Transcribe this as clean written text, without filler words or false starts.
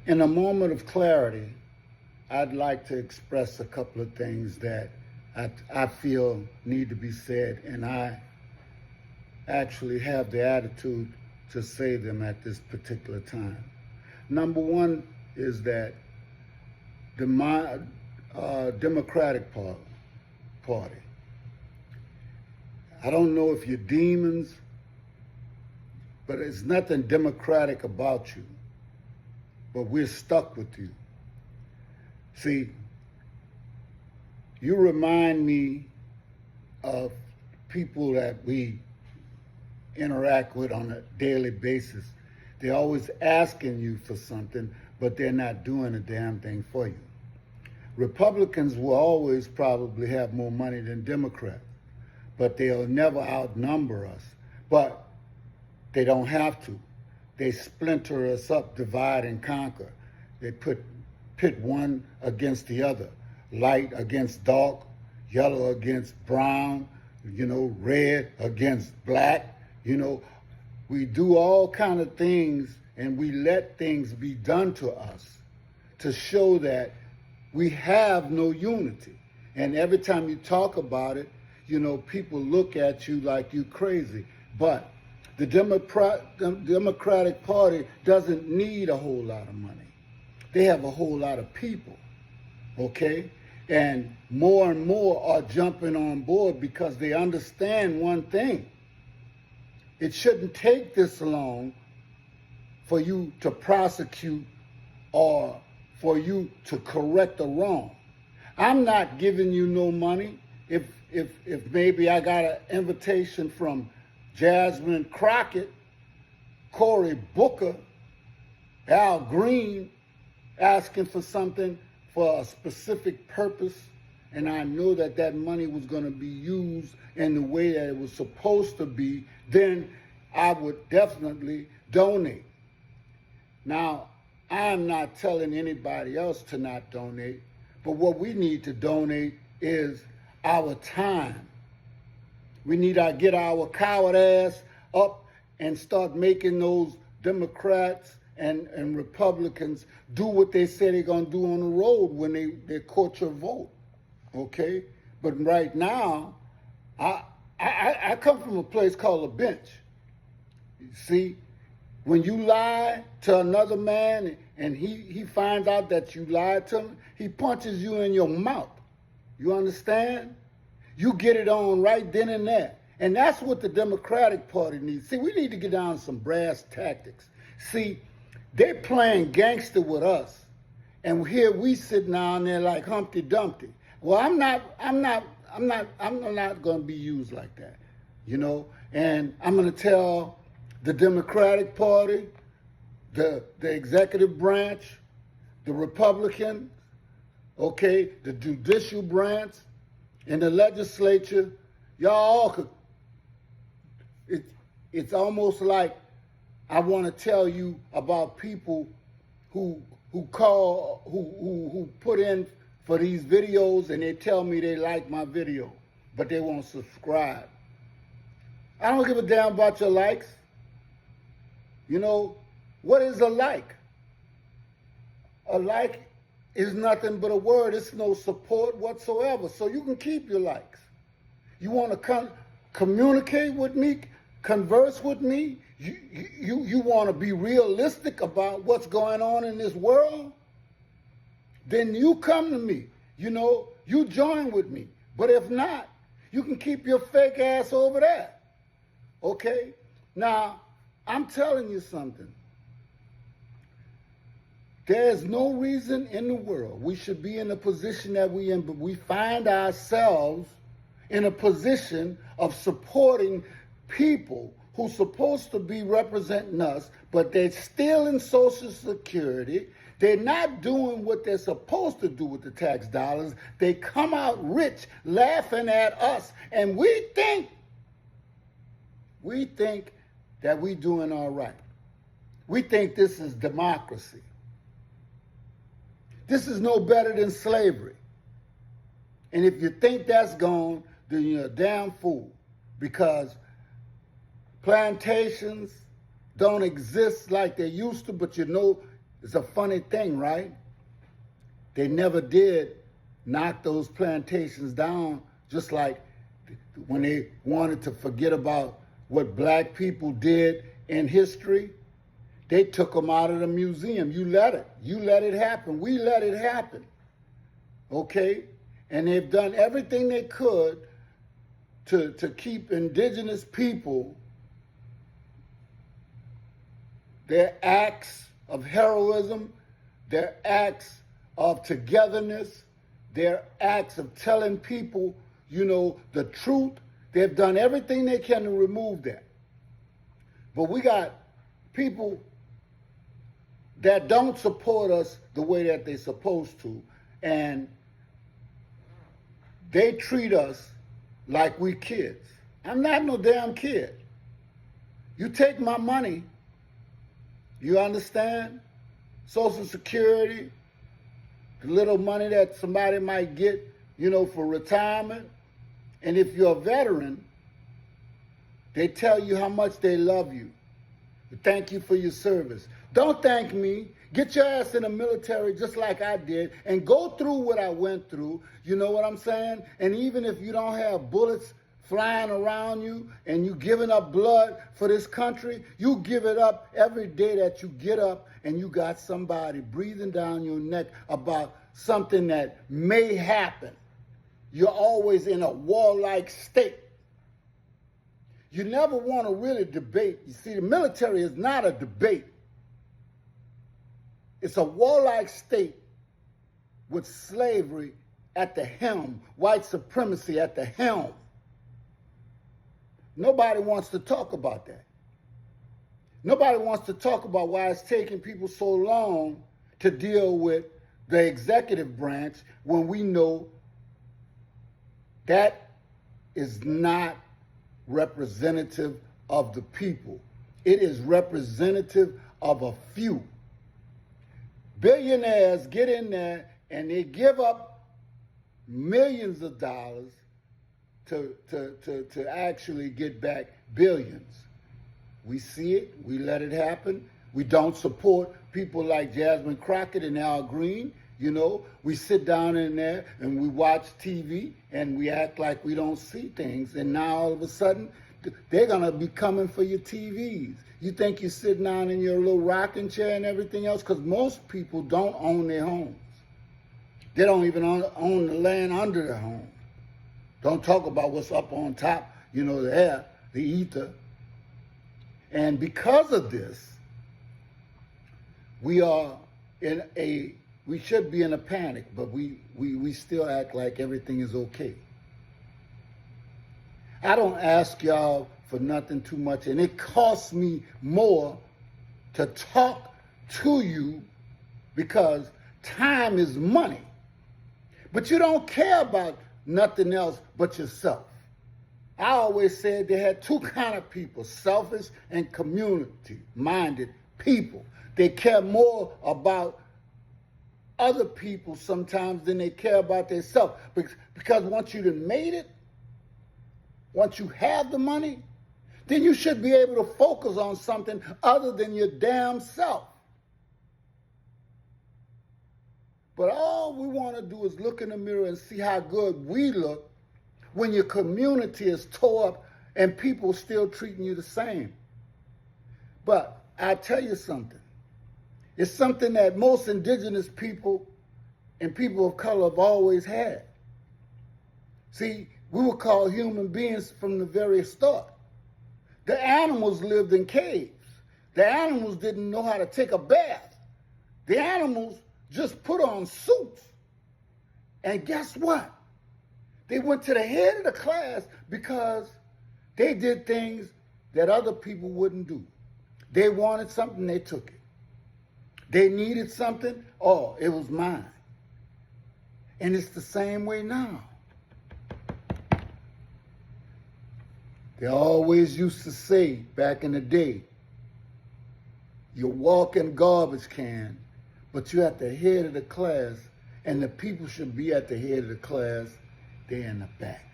In a moment of clarity, I'd like to express a couple of things that I feel need to be said, and I actually have the attitude to say them at this particular time. Number one is that the Democratic Party, I don't know if you're demons, but there's nothing democratic about you. But we're stuck with you. See, you remind me of people that we interact with on a daily basis. They're always asking you for something, but they're not doing a damn thing for you. Republicans will always probably have more money than Democrats, but they'll never outnumber us. But they don't have to. They splinter us up, divide and conquer. They pit one against the other, light against dark, yellow against brown, red against black. We do all kind of things, and we let things be done to us to show that we have no unity. And every time you talk about it, people look at you like you crazy. But the Democratic Party doesn't need a whole lot of money. They have a whole lot of people, okay? And more are jumping on board because they understand one thing. It shouldn't take this long for you to prosecute or for you to correct a wrong. I'm not giving you no money. If maybe I got an invitation from Jasmine Crockett, Cory Booker, Al Green, asking for something for a specific purpose, and I know that that money was going to be used in the way that it was supposed to be, then I would definitely donate. Now, I'm not telling anybody else to not donate, but what we need to donate is our time. We need to get our coward ass up and start making those Democrats and Republicans do what they say they're going to do on the road when they court your vote, okay? But right now, I come from a place called a bench. See, when you lie to another man and he finds out that you lied to him, he punches you in your mouth. You understand? You get it on right then and there. And that's what the Democratic Party needs. See, we need to get down to some brass tactics. See, they're playing gangster with us. And here we sitting down there like Humpty Dumpty. Well, I'm not going to be used like that, And I'm going to tell the Democratic Party, the executive branch, the Republicans, okay, the judicial branch, and the legislature, y'all all could. It's almost like I want to tell you about people who put in for these videos and they tell me they like my video, but they won't subscribe. I don't give a damn about your likes. What is a like? A like is nothing but a word. It's no support whatsoever. So you can keep your likes. You want to communicate with me, converse with me? You want to be realistic about what's going on in this world? Then you come to me. You join with me. But if not, you can keep your fake ass over there. Okay? Now, I'm telling you something. There's no reason in the world we should be in the position that we're in, but we find ourselves in a position of supporting people who's supposed to be representing us, but they're stealing Social Security. They're not doing what they're supposed to do with the tax dollars. They come out rich laughing at us, and we think that we're doing all right. We think this is democracy. This is no better than slavery. And if you think that's gone, then you're a damn fool, because plantations don't exist like they used to, but It's a funny thing, right? They never did knock those plantations down, just like when they wanted to forget about what black people did in history. They took them out of the museum. You let it happen. We let it happen. Okay? And they've done everything they could to keep indigenous people, their acts of heroism, their acts of togetherness, their acts of telling people, the truth. They've done everything they can to remove that. But we got people that don't support us the way that they're supposed to, and they treat us like we kids. I'm not no damn kid. You take my money, you understand? Social Security, the little money that somebody might get, for retirement. And if you're a veteran, they tell you how much they love you. Thank you for your service. Don't thank me. Get your ass in the military just like I did and go through what I went through. You know what I'm saying? And even if you don't have bullets flying around you and you giving up blood for this country, you give it up every day that you get up and you got somebody breathing down your neck about something that may happen. You're always in a warlike state. You never want to really debate. You see, the military is not a debate. It's a warlike state with slavery at the helm, white supremacy at the helm. Nobody wants to talk about that. Nobody wants to talk about why it's taking people so long to deal with the executive branch when we know that is not representative of the people. It is representative of a few. Billionaires get in there and they give up millions of dollars to actually get back billions. We see it, we let it happen. We don't support people like Jasmine Crockett and Al Green. We sit down in there and we watch TV and we act like we don't see things. And now all of a sudden, they're going to be coming for your TVs. You think you're sitting down in your little rocking chair and everything else? Because most people don't own their homes. They don't even own the land under their home. Don't talk about what's up on top, the air, the ether. And because of this, we should be in a panic, but we still act like everything is okay. I don't ask y'all for nothing too much, and it costs me more to talk to you because time is money. But you don't care about nothing else but yourself. I always said they had two kind of people, selfish and community-minded people. They care more about other people sometimes than they care about themselves. Because once you done made it, once you have the money, then you should be able to focus on something other than your damn self. But all we want to do is look in the mirror and see how good we look when your community is tore up and people still treating you the same. But I tell you something. It's something that most indigenous people and people of color have always had. See, we were called human beings from the very start. The animals lived in caves. The animals didn't know how to take a bath. The animals just put on suits. And guess what? They went to the head of the class because they did things that other people wouldn't do. They wanted something, they took it. They needed something, oh, it was mine. And it's the same way now. They always used to say back in the day, you're walking garbage can, but you're at the head of the class, and the people should be at the head of the class. They're in the back.